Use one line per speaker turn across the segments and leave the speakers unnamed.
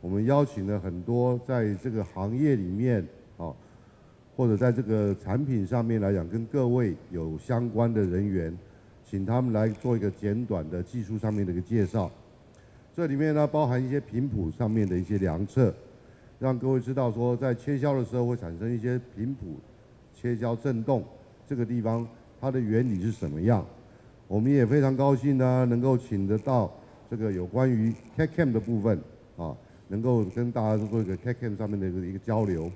我们邀请了很多在这个行业里面或者在这个产品上面来讲，跟各位有相关的人员，请他们来做一个简短的技术上面的一个介绍。这里面呢，包含一些频谱上面的一些量测，让各位知道说，在切削的时候会产生一些频谱切削振动，这个地方它的原理是什么样。我们也非常高兴呢，能够请得到这个有关于 CAD/CAM 的部分能够跟大家做一个 CAD/CAM 上面的一个交流。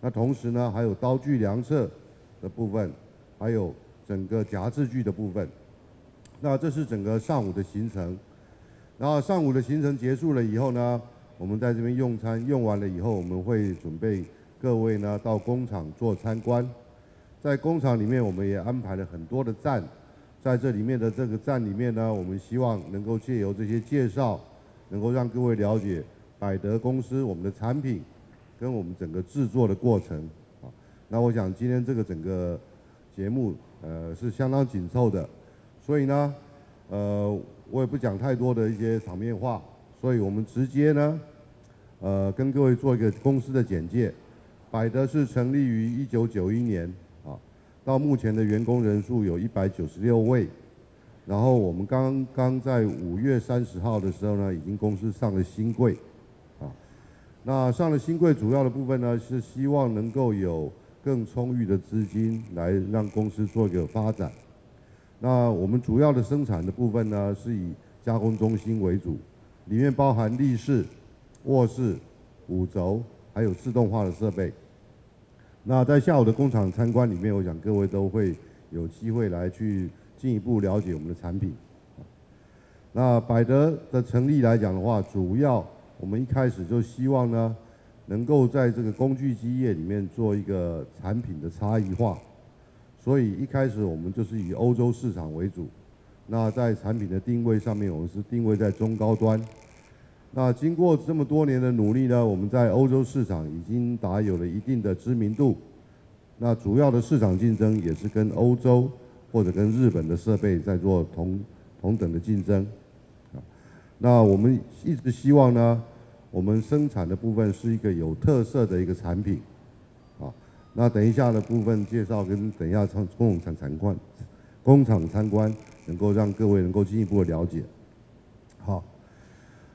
那同时呢，还有刀具量测的部分，还有整个夹制具的部分。那这是整个上午的行程。然后上午的行程结束了以后呢，我们在这边用餐，用完了以后，我们会准备各位呢到工厂做参观。在工厂里面，我们也安排了很多的站，在这里面的这个站里面呢，我们希望能够借由这些介绍，能够让各位了解百德公司我们的产品跟我们整个制作的过程那我想今天这个整个节目是相当紧凑的，所以呢我也不讲太多的一些场面话，所以我们直接呢跟各位做一个公司的简介。百德是成立于1991年到目前的员工人数有196位。然后我们刚刚在5月30号的时候呢，已经公司上了新柜那上了新柜主要的部分呢，是希望能够有更充裕的资金来让公司做一个发展。那我们主要的生产的部分呢，是以加工中心为主，里面包含立式、卧式、5轴，还有自动化的设备。那在下午的工厂参观里面，我想各位都会有机会来去进一步了解我们的产品。那百德的成立来讲的话，主要我们一开始就希望呢，能够在这个工具机业里面做一个产品的差异化。所以一开始我们就是以欧洲市场为主，那在产品的定位上面，我们是定位在中高端。那经过这么多年的努力呢，我们在欧洲市场已经达有了一定的知名度。那主要的市场竞争也是跟欧洲或者跟日本的设备在做同等的竞争。那我们一直希望呢，我们生产的部分是一个有特色的一个产品。那等一下的部分介绍跟等一下工厂参观，能够让各位能够进一步的了解。好，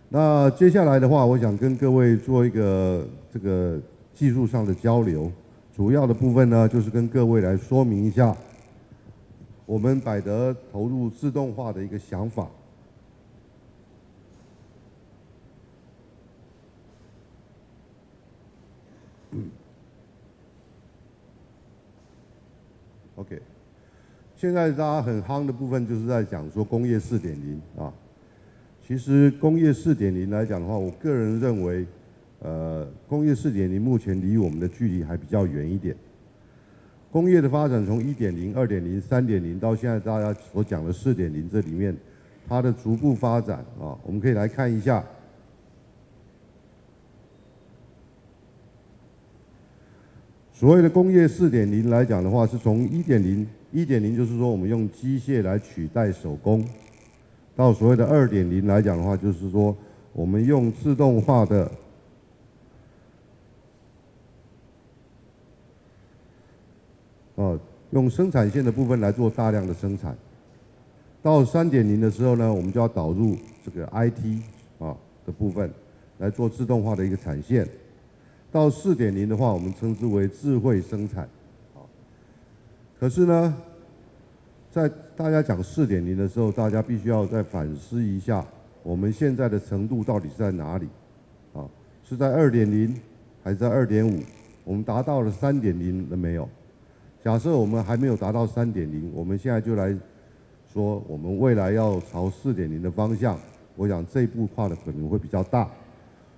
那接下来的话，我想跟各位做一个这个技术上的交流。主要的部分呢，就是跟各位来说明一下我们百德投入自动化的一个想法。OK， 现在大家很夯的部分就是在讲说工业4.0其实工业4.0来讲的话，我个人认为，工业4.0目前离我们的距离还比较远一点。工业的发展从1.0、2.0、3.0到现在大家所讲的4.0，这里面它的逐步发展我们可以来看一下。所谓的工业4.0来讲的话，是从1.0就是说我们用机械来取代手工，到所谓的2.0来讲的话，就是说我们用自动化的用生产线的部分来做大量的生产。到3.0的时候呢，我们就要导入这个 IT 的部分来做自动化的一个产线。到4.0的话，我们称之为智慧生产。可是呢，在大家讲4.0的时候，大家必须要再反思一下，我们现在的程度到底是在哪里？是在2.0还是在2.5？我们达到了3.0了没有？假设我们还没有达到3.0，我们现在就来说，我们未来要朝4.0的方向，我想这一步跨的可能会比较大。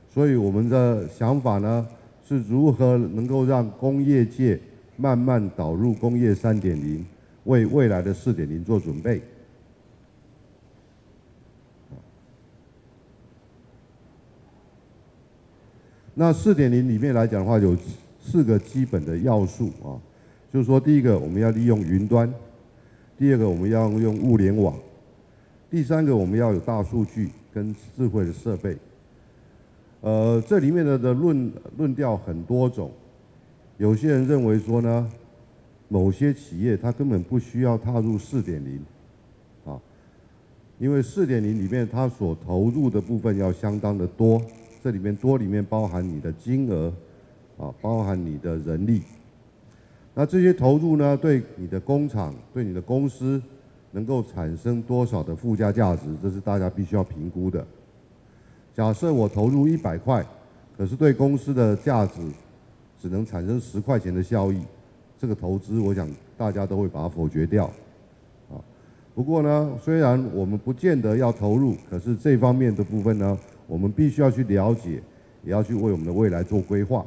所以我们的想法呢，是如何能够让工业界慢慢导入工业3.0，为未来的4.0做准备。那4.0里面来讲的话，有4个基本的要素就是说，第一个我们要利用云端，第二个我们要用物联网，第三个我们要有大数据跟智慧的设备。这里面的论调很多种，有些人认为说呢，某些企业它根本不需要踏入4.0，啊，因为4.0里面它所投入的部分要相当的多，这里面包含你的金额，啊，包含你的人力。那这些投入呢，对你的工厂、对你的公司能够产生多少的附加价值，这是大家必须要评估的。假设我投入100块，可是对公司的价值只能产生10块钱的效益，这个投资我想大家都会把它否决掉。啊，不过呢，虽然我们不见得要投入，可是这方面的部分呢，我们必须要去了解，也要去为我们的未来做规划。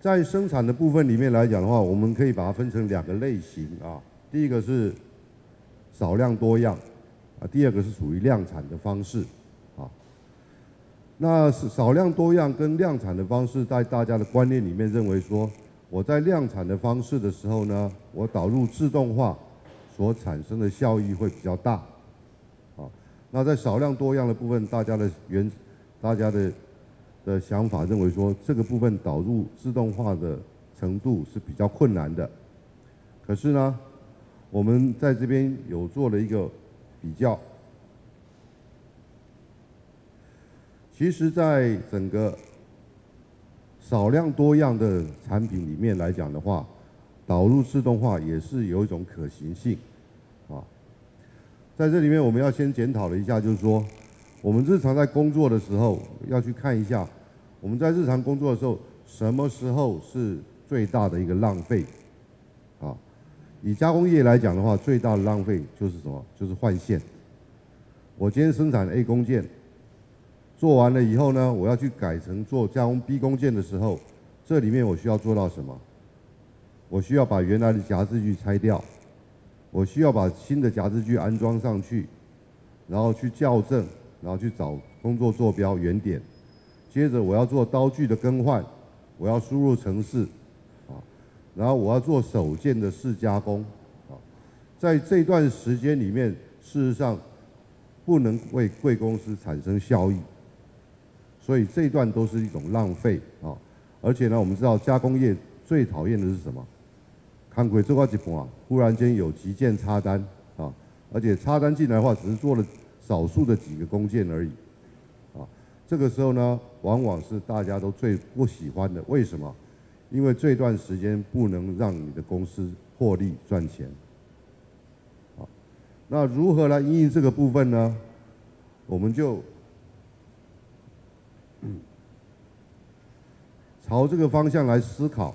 在生产的部分里面来讲的话，我们可以把它分成2个类型啊。第一个是少量多样，啊，第二个是属于量产的方式，啊。那少量多样跟量产的方式，在大家的观念里面认为说，我在量产的方式的时候呢，我导入自动化所产生的效益会比较大，啊。那在少量多样的部分，大家的想法认为说，这个部分导入自动化的程度是比较困难的。可是呢，我们在这边有做了一个比较。其实，在整个少量多样的产品里面来讲的话，导入自动化也是有一种可行性，啊。在这里面，我们要先检讨了一下，就是说，我们日常在工作的时候要去看一下。我们在日常工作的时候，什么时候是最大的一个浪费？啊，以加工业来讲的话，最大的浪费就是什么？就是换线。我今天生产 A 工件，做完了以后呢，我要去改成做加工 B 工件的时候，这里面我需要做到什么？我需要把原来的夹制具拆掉，我需要把新的夹制具安装上去，然后去校正，然后去找工作坐标原点。接着我要做刀具的更换，我要输入程式，啊，然后我要做手件的试加工，啊，在这段时间里面，事实上不能为贵公司产生效益，所以这一段都是一种浪费啊。而且呢，我们知道加工业最讨厌的是什么？看鬼做到一半，忽然间有急件插单啊，而且插单进来的话，只是做了少数的几个工件而已。这个时候呢，往往是大家都最不喜欢的。为什么？因为这段时间不能让你的公司获利赚钱。好，那如何来因应这个部分呢？我们就朝这个方向来思考。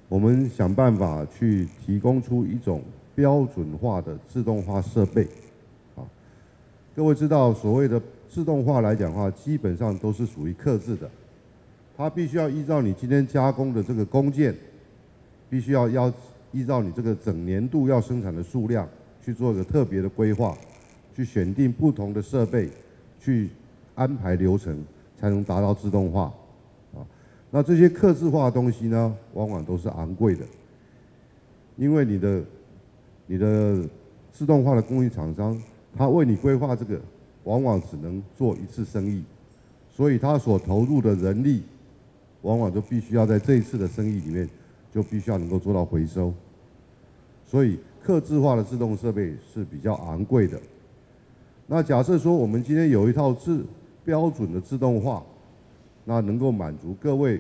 我们想办法去提供出一种标准化的自动化设备。啊，各位知道所谓的自动化来讲的话，基本上都是属于客制的，它必须要依照你今天加工的这个工件，必须要依照你这个整年度要生产的数量去做一个特别的规划，去选定不同的设备，去安排流程，才能达到自动化。啊，那这些客制化的东西呢，往往都是昂贵的，因为你的自动化的供应厂商，他为你规划这个，往往只能做一次生意，所以他所投入的人力，往往就必须要在这一次的生意里面，就必须要能够做到回收。所以客制化的自动设备是比较昂贵的。那假设说我们今天有一套标准的自动化，那能够满足各位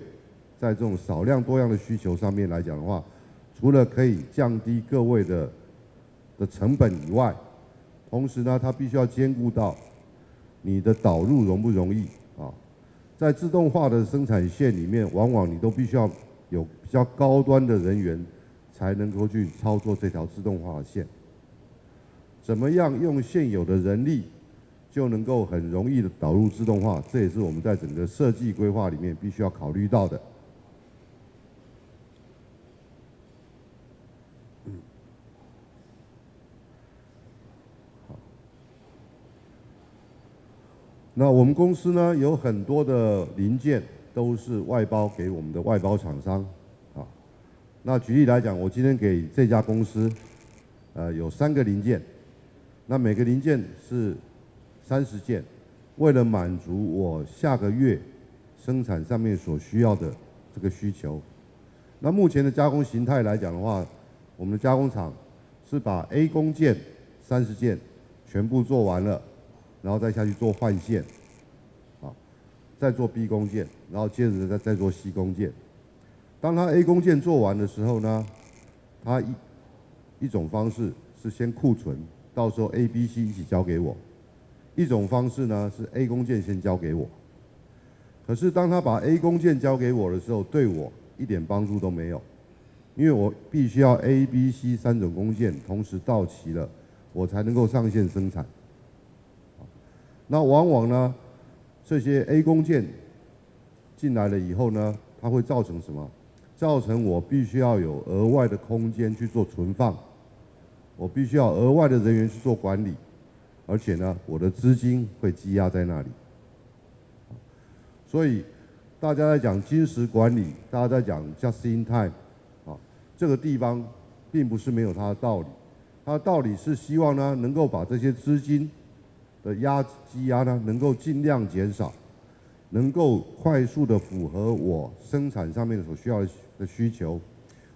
在这种少量多样的需求上面来讲的话，除了可以降低各位的成本以外，同时呢，它必须要兼顾到你的导入容不容易啊？在自动化的生产线里面，往往你都必须要有比较高端的人员，才能够去操作这条自动化的线。怎么样用现有的人力，就能够很容易的导入自动化？这也是我们在整个设计规划里面必须要考虑到的。那我们公司呢，有很多的零件都是外包给我们的外包厂商，啊，那举例来讲，我今天给这家公司有3个零件，那每个零件是30件，为了满足我下个月生产上面所需要的这个需求。那目前的加工形态来讲的话，我们的加工厂是把 A 工件30件全部做完了，然后再下去做换线，再做 B 工件，然后接着再做 C 工件。当他 A 工件做完的时候呢，他一种方式是先库存，到时候 A、B、C 一起交给我；一种方式呢是 A 工件先交给我。可是当他把 A 工件交给我的时候，对我一点帮助都没有，因为我必须要 A、B、C 3种工件同时到齐了，我才能够上线生产。那往往呢，这些 A 工件进来了以后呢，它会造成什么？造成我必须要有额外的空间去做存放，我必须要额外的人员去做管理，而且呢，我的资金会积压在那里。所以大家在讲金石管理，大家在讲 just in time， 这个地方并不是没有它的道理，它的道理是希望呢，能够把这些资金的积压呢，能够尽量减少，能够快速的符合我生产上面所需要的需求，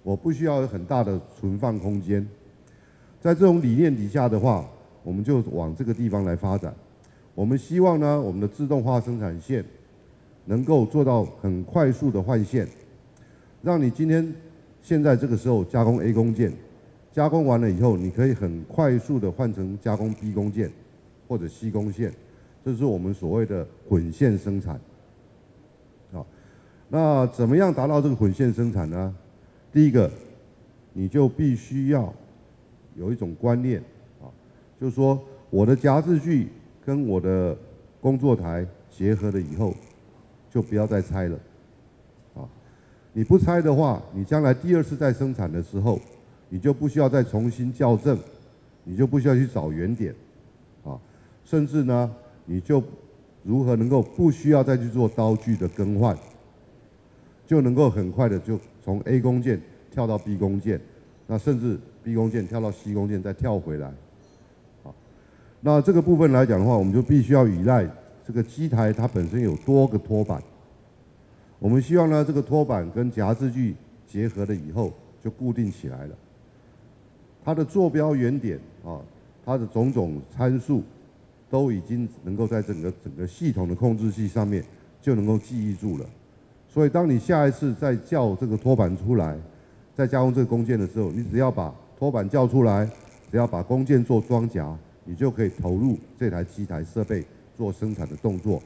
我不需要有很大的存放空间。在这种理念底下的话，我们就往这个地方来发展。我们希望呢，我们的自动化生产线能够做到很快速的换线，让你现在这个时候加工 A 工件，加工完了以后，你可以很快速的换成加工 B 工件或者 C 工线，这是我们所谓的混线生产。那怎么样达到这个混线生产呢？第一个，你就必须要有一种观念就是说我的夹制具跟我的工作台结合了以后，就不要再拆了你不拆的话，你将来第2次再生产的时候，你就不需要再重新校正，你就不需要去找原点甚至呢，你就如何能够不需要再去做刀具的更换，就能够很快的就从 A 工件跳到 B 工件，那甚至 B 工件跳到 C 工件再跳回来。那这个部分来讲的话，我们就必须要依赖这个机台它本身有多个托板。我们希望呢，这个托板跟夹制具结合了以后，就固定起来了。它的坐标原点它的种种参数都已经能够在整个系统的控制器上面就能够记忆住了。所以当你下一次再叫这个托板出来，再加工这个工件的时候，你只要把托板叫出来，只要把工件做装夹，你就可以投入这台机台设备做生产的动作，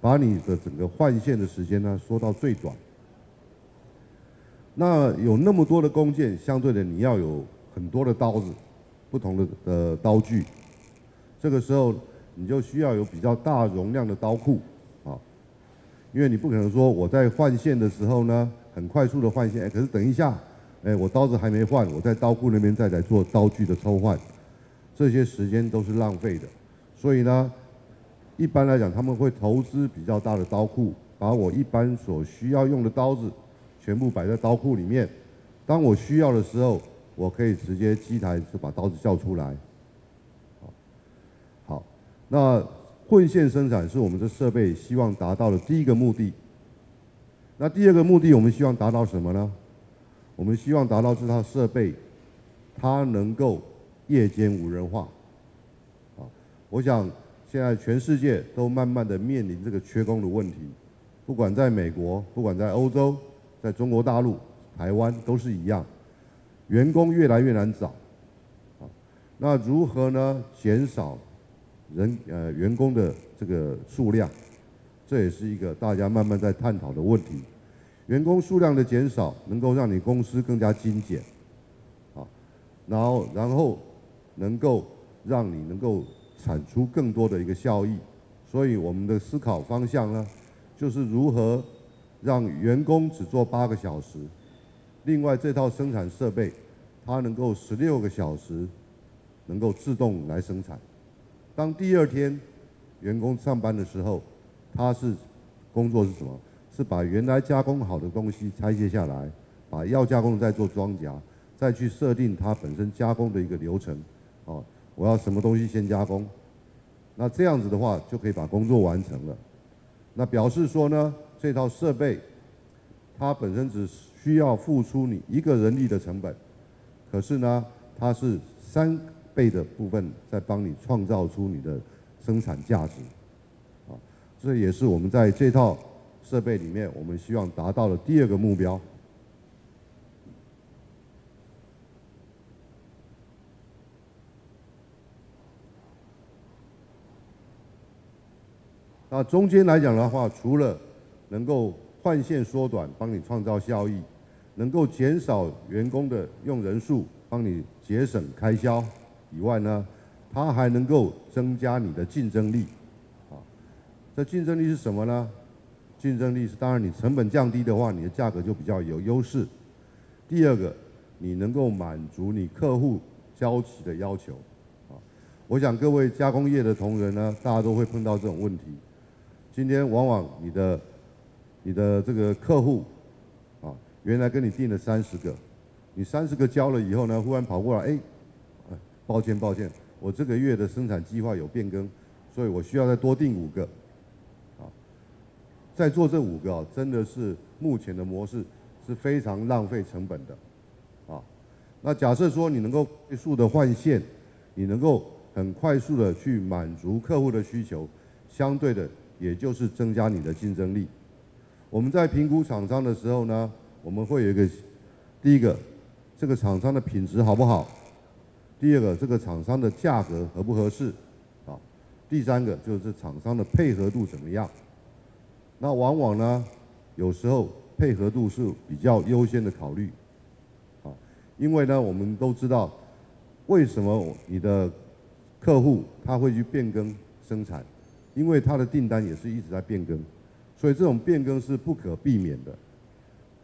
把你的整个换线的时间呢缩到最短。那有那么多的工件，相对的你要有很多的刀子，不同的刀具，这个时候你就需要有比较大容量的刀库因为你不可能说我在换线的时候呢，很快速的换线，可是等一下，我刀子还没换，我在刀库那边再来做刀具的抽换，这些时间都是浪费的。所以呢，一般来讲他们会投资比较大的刀库，把我一般所需要用的刀子全部摆在刀库里面。当我需要的时候，我可以直接机台就把刀子叫出来。好，那混线生产是我们的设备希望达到的第一个目的。那第2个目的，我们希望达到什么呢？我们希望达到这套设备，它能够夜间无人化。我想现在全世界都慢慢的面临这个缺工的问题，不管在美国，不管在欧洲，在中国大陆、台湾都是一样，员工越来越难找。那如何呢？减少员工的这个数量，这也是一个大家慢慢在探讨的问题。员工数量的减少，能够让你公司更加精简，然后能够让你能够产出更多的一个效益。所以我们的思考方向呢，就是如何让员工只做8个小时，另外这套生产设备它能够16个小时能够自动来生产。当第2天员工上班的时候，工作是什么？是把原来加工好的东西拆卸下来，把要加工的再做装夹，再去设定它本身加工的一个流程，啊，我要什么东西先加工，那这样子的话就可以把工作完成了。那表示说呢，这套设备它本身只需要付出你1个人力的成本，可是呢，它是3倍的部分在帮你创造出你的生产价值，啊，这也是我们在这套设备里面我们希望达到的第2个目标。那中间来讲的话，除了能够换线缩短，帮你创造效益，能够减少员工的用人数，帮你节省开销以外呢，它还能够增加你的竞争力，啊，这竞争力是什么呢？竞争力是当然你成本降低的话，你的价格就比较有优势。第2个，你能够满足你客户交期的要求，啊，我想各位加工业的同仁呢，大家都会碰到这种问题。今天往往你的这个客户，啊，原来跟你订了30个，你30个交了以后呢，忽然跑过来，抱歉，我这个月的生产计划有变更，所以我需要再多订5个，啊，再做这5个啊，真的是目前的模式是非常浪费成本的，啊，那假设说你能够快速的换线，你能够很快速的去满足客户的需求，相对的。也就是增加你的竞争力。我们在评估厂商的时候呢，我们会有一个，第1个，这个厂商的品质好不好；第2个，这个厂商的价格合不合适；啊，第3个就是厂商的配合度怎么样。那往往呢，有时候配合度是比较优先的考虑，啊，因为呢，我们都知道为什么你的客户他会去变更生产。因为他的订单也是一直在变更，所以这种变更是不可避免的，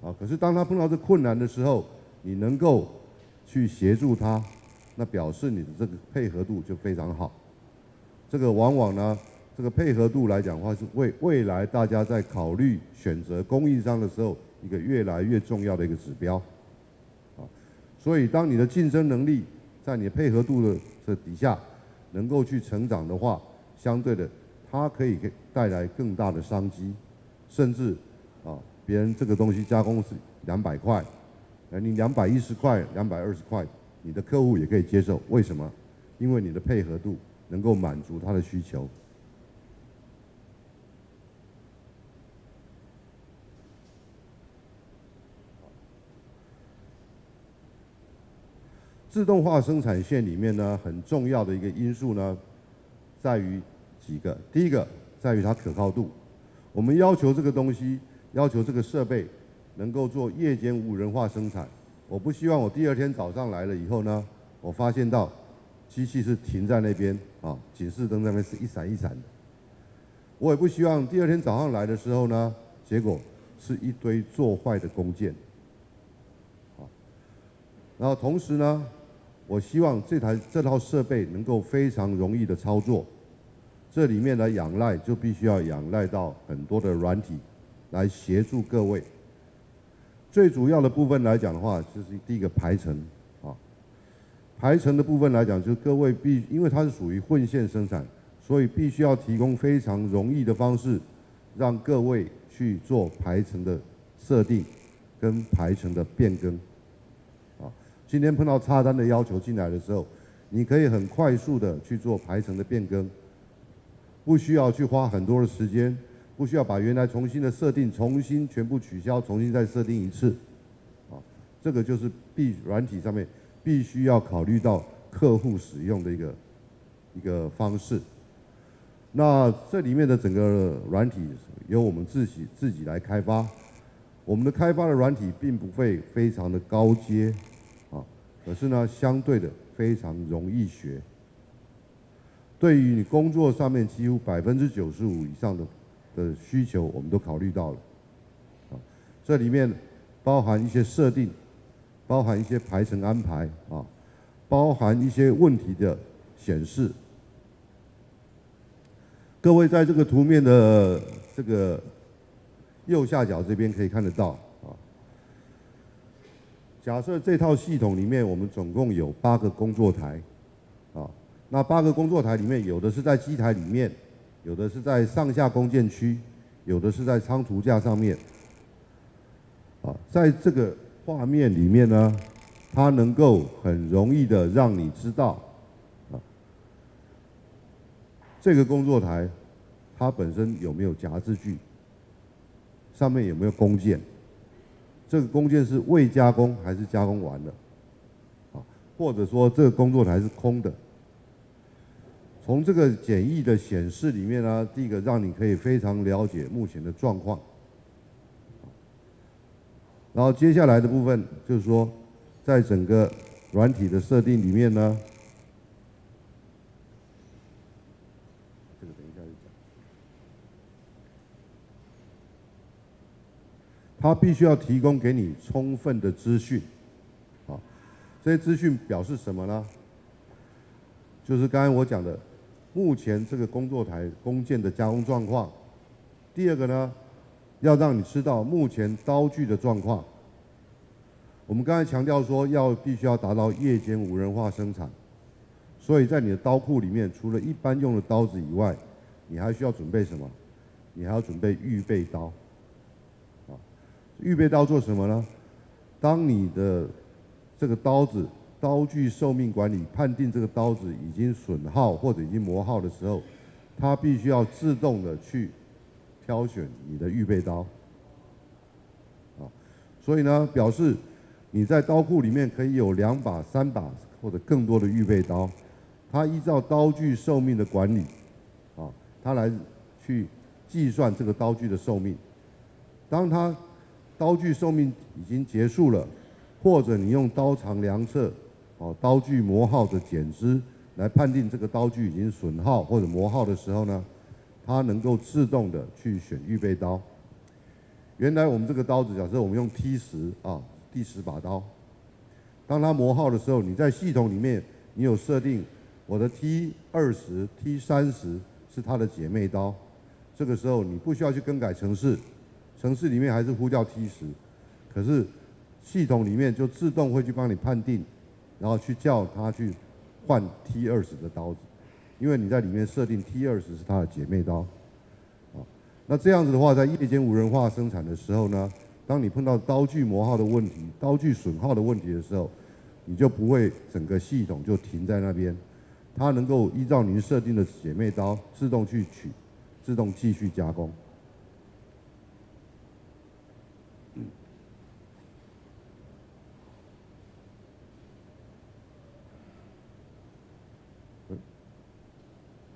啊，可是当他碰到这困难的时候，你能够去协助他，那表示你的这个配合度就非常好。这个往往呢，这个配合度来讲的话，是为未来大家在考虑选择供应商的时候，一个越来越重要的一个指标，啊，所以当你的竞争能力在你的配合度的底下能够去成长的话，相对的。它可以带来更大的商机，甚至啊，别人这个东西加工是200块，你210块、220块，你的客户也可以接受。为什么？因为你的配合度能够满足他的需求。自动化生产线里面呢，很重要的一个因素呢，在于。几个，第1个在于它可靠度，我们要求这个东西，要求这个设备能够做夜间无人化生产。我不希望我第2天早上来了以后呢，我发现到机器是停在那边啊，警示灯那边是一闪一闪的。我也不希望第2天早上来的时候呢，结果是一堆做坏的工件。啊，然后同时呢，我希望这套设备能够非常容易的操作。这里面的就必须要仰赖到很多的软体来协助各位。最主要的部分来讲的话，就是第1个排程，啊，排程的部分来讲，就是各位因为它是属于混线生产，所以必须要提供非常容易的方式，让各位去做排程的设定跟排程的变更。啊，今天碰到插单的要求进来的时候，你可以很快速的去做排程的变更。不需要去花很多的时间，不需要把原来重新的设定、重新全部取消、重新再设定一次，啊，这个就是软体上面必须要考虑到客户使用的一个方式。那这里面的整个软体由我们自己来开发，我们的开发的软体并不会非常的高阶，啊，可是呢，相对的非常容易学。对于你工作上面几乎95%以上的需求，我们都考虑到了。啊，这里面包含一些设定，包含一些排程安排啊，包含一些问题的显示。各位在这个图面的这个右下角这边可以看得到啊。假设这套系统里面我们总共有8个工作台，啊，那8个工作台里面有的是在机台里面，有的是在上下工件区，有的是在仓储架上面，啊，在这个画面里面呢，它能够很容易的让你知道，啊，这个工作台它本身有没有夹字具，上面有没有工件。这个工件是未加工还是加工完了？啊，或者说这个工作台是空的。从这个简易的显示里面呢，第一个让你可以非常了解目前的状况。然后接下来的部分就是说，在整个软体的设定里面呢，这个等一下就讲。它必须要提供给你充分的资讯，啊，这些资讯表示什么呢？就是刚才我讲的，目前这个工作台工件的加工状况。第二个呢，要让你知道目前刀具的状况。我们刚才强调说，必须要达到夜间无人化生产，所以在你的刀库里面，除了一般用的刀子以外，你还需要准备什么？你还要准备预备刀。预备刀做什么呢？当你的这个刀子刀具寿命管理判定这个刀子已经损耗或者已经磨耗的时候，它必须要自动的去挑选你的预备刀。啊，所以呢，表示你在刀库里面可以有2把、3把或者更多的预备刀，它依照刀具寿命的管理，啊，它来去计算这个刀具的寿命。当它刀具寿命已经结束了，或者你用刀长量测，刀具磨耗的减脂来判定这个刀具已经损耗或者磨耗的时候呢，它能够自动的去选预备刀。原来我们这个刀子，假设我们用 T10啊，第10把刀，当它磨耗的时候，你在系统里面你有设定我的 T20、T30是它的姐妹刀，这个时候你不需要去更改程式。程式里面还是呼叫 T10，可是系统里面就自动会去帮你判定，然后去叫它去换 T20的刀子，因为你在里面设定 T20是它的姐妹刀。啊，那这样子的话，在夜间无人化生产的时候呢，当你碰到刀具磨耗的问题、刀具损耗的问题的时候，你就不会整个系统就停在那边，它能够依照您设定的姐妹刀自动去取，自动继续加工。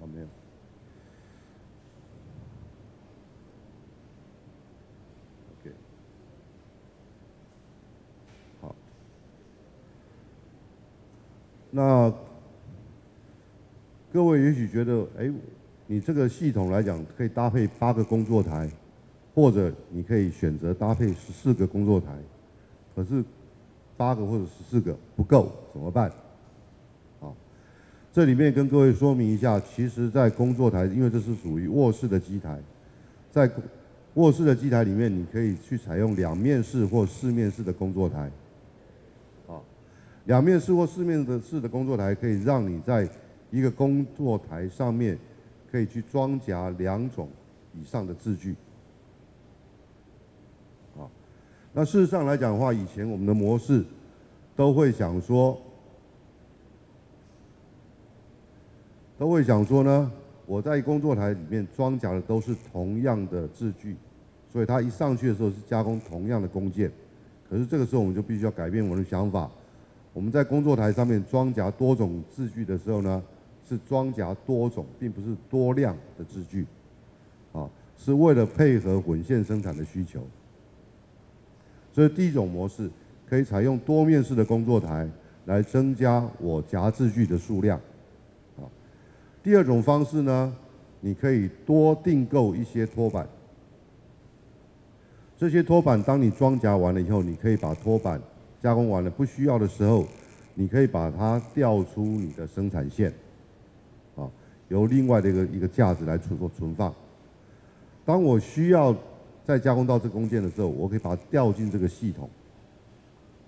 哦，没有。OK， 好。那各位也许觉得，你这个系统来讲可以搭配8个工作台，或者你可以选择搭配14个工作台，可是8个或者14个不够，怎么办？这里面跟各位说明一下，其实在工作台，因为这是属于卧室的机台，在卧室的机台里面，你可以去采用2面式或4面式的工作台。2面式或4面式的工作台可以让你在一个工作台上面可以去装夹2种以上的字具。那事实上来讲的话，以前我们的模式都会想说呢，我在工作台里面装夹的都是同样的字具，所以它一上去的时候是加工同样的工件。可是这个时候我们就必须要改变我们的想法，我们在工作台上面装夹多种字具的时候呢，是装夹多种，并不是多量的字具，是为了配合混线生产的需求。所以第一种模式可以采用多面式的工作台来增加我夹字具的数量。第二种方式呢，你可以多订购一些托板。这些托板当你装夹完了以后，你可以把托板加工完了不需要的时候，你可以把它调出你的生产线，由另外的一个架子来存放。当我需要再加工到这个工件的时候，我可以把它调进这个系统，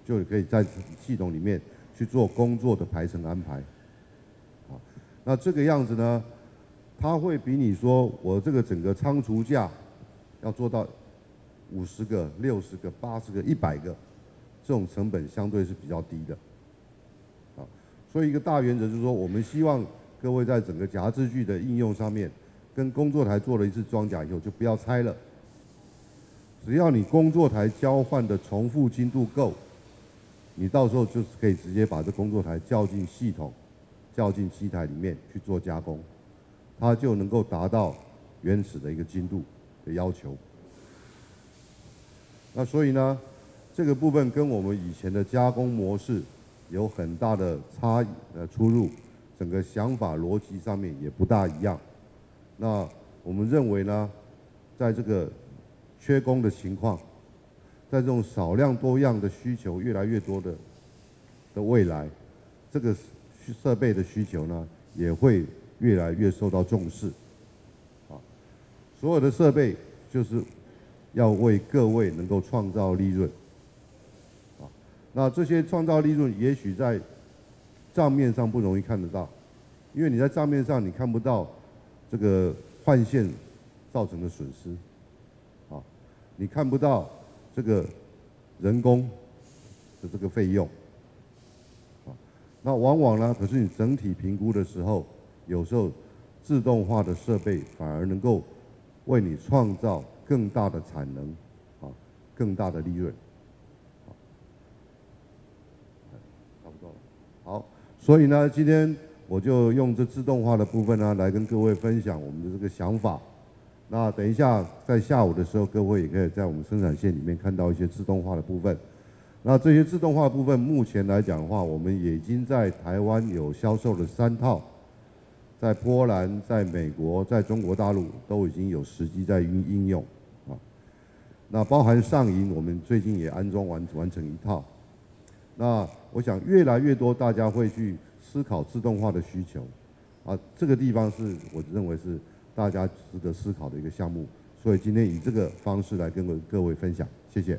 就可以在系统里面去做工作的排程安排。好，那这个样子呢，它会比你说我这个整个仓储架要做到50个、60个、80个、100个，这种成本相对是比较低的。啊，所以一个大原则就是说，我们希望各位在整个夹制具的应用上面，跟工作台做了一次装甲以后，就不要拆了。只要你工作台交换的重复精度够，你到时候就是可以直接把这工作台叫进系统，叫进机台里面去做加工，它就能够达到原始的一个精度的要求。那所以呢，这个部分跟我们以前的加工模式有很大的出入，整个想法逻辑上面也不大一样。那我们认为呢，在这个缺工的情况，在这种少量多样的需求越来越多的未来，这个设备的需求呢，也会越来越受到重视。啊，所有的设备就是要为各位能够创造利润。啊，那这些创造利润也许在账面上不容易看得到，因为你在账面上你看不到这个换线造成的损失。啊，你看不到这个人工的这个费用，啊，那往往呢，可是你整体评估的时候，有时候自动化的设备反而能够为你创造更大的产能，啊，更大的利润，差不多了。好，所以呢，今天我就用这自动化的部分呢，来跟各位分享我们的这个想法。那等一下，在下午的时候，各位也可以在我们生产线里面看到一些自动化的部分。那这些自动化的部分，目前来讲的话，我们也已经在台湾有销售了3套，在波兰、在美国、在中国大陆都已经有实际在应用啊。那包含上银，我们最近也安装完成1套。那我想越来越多大家会去思考自动化的需求，啊，这个地方是我认为是大家值得思考的一个项目，所以今天以这个方式来跟各位分享，谢谢。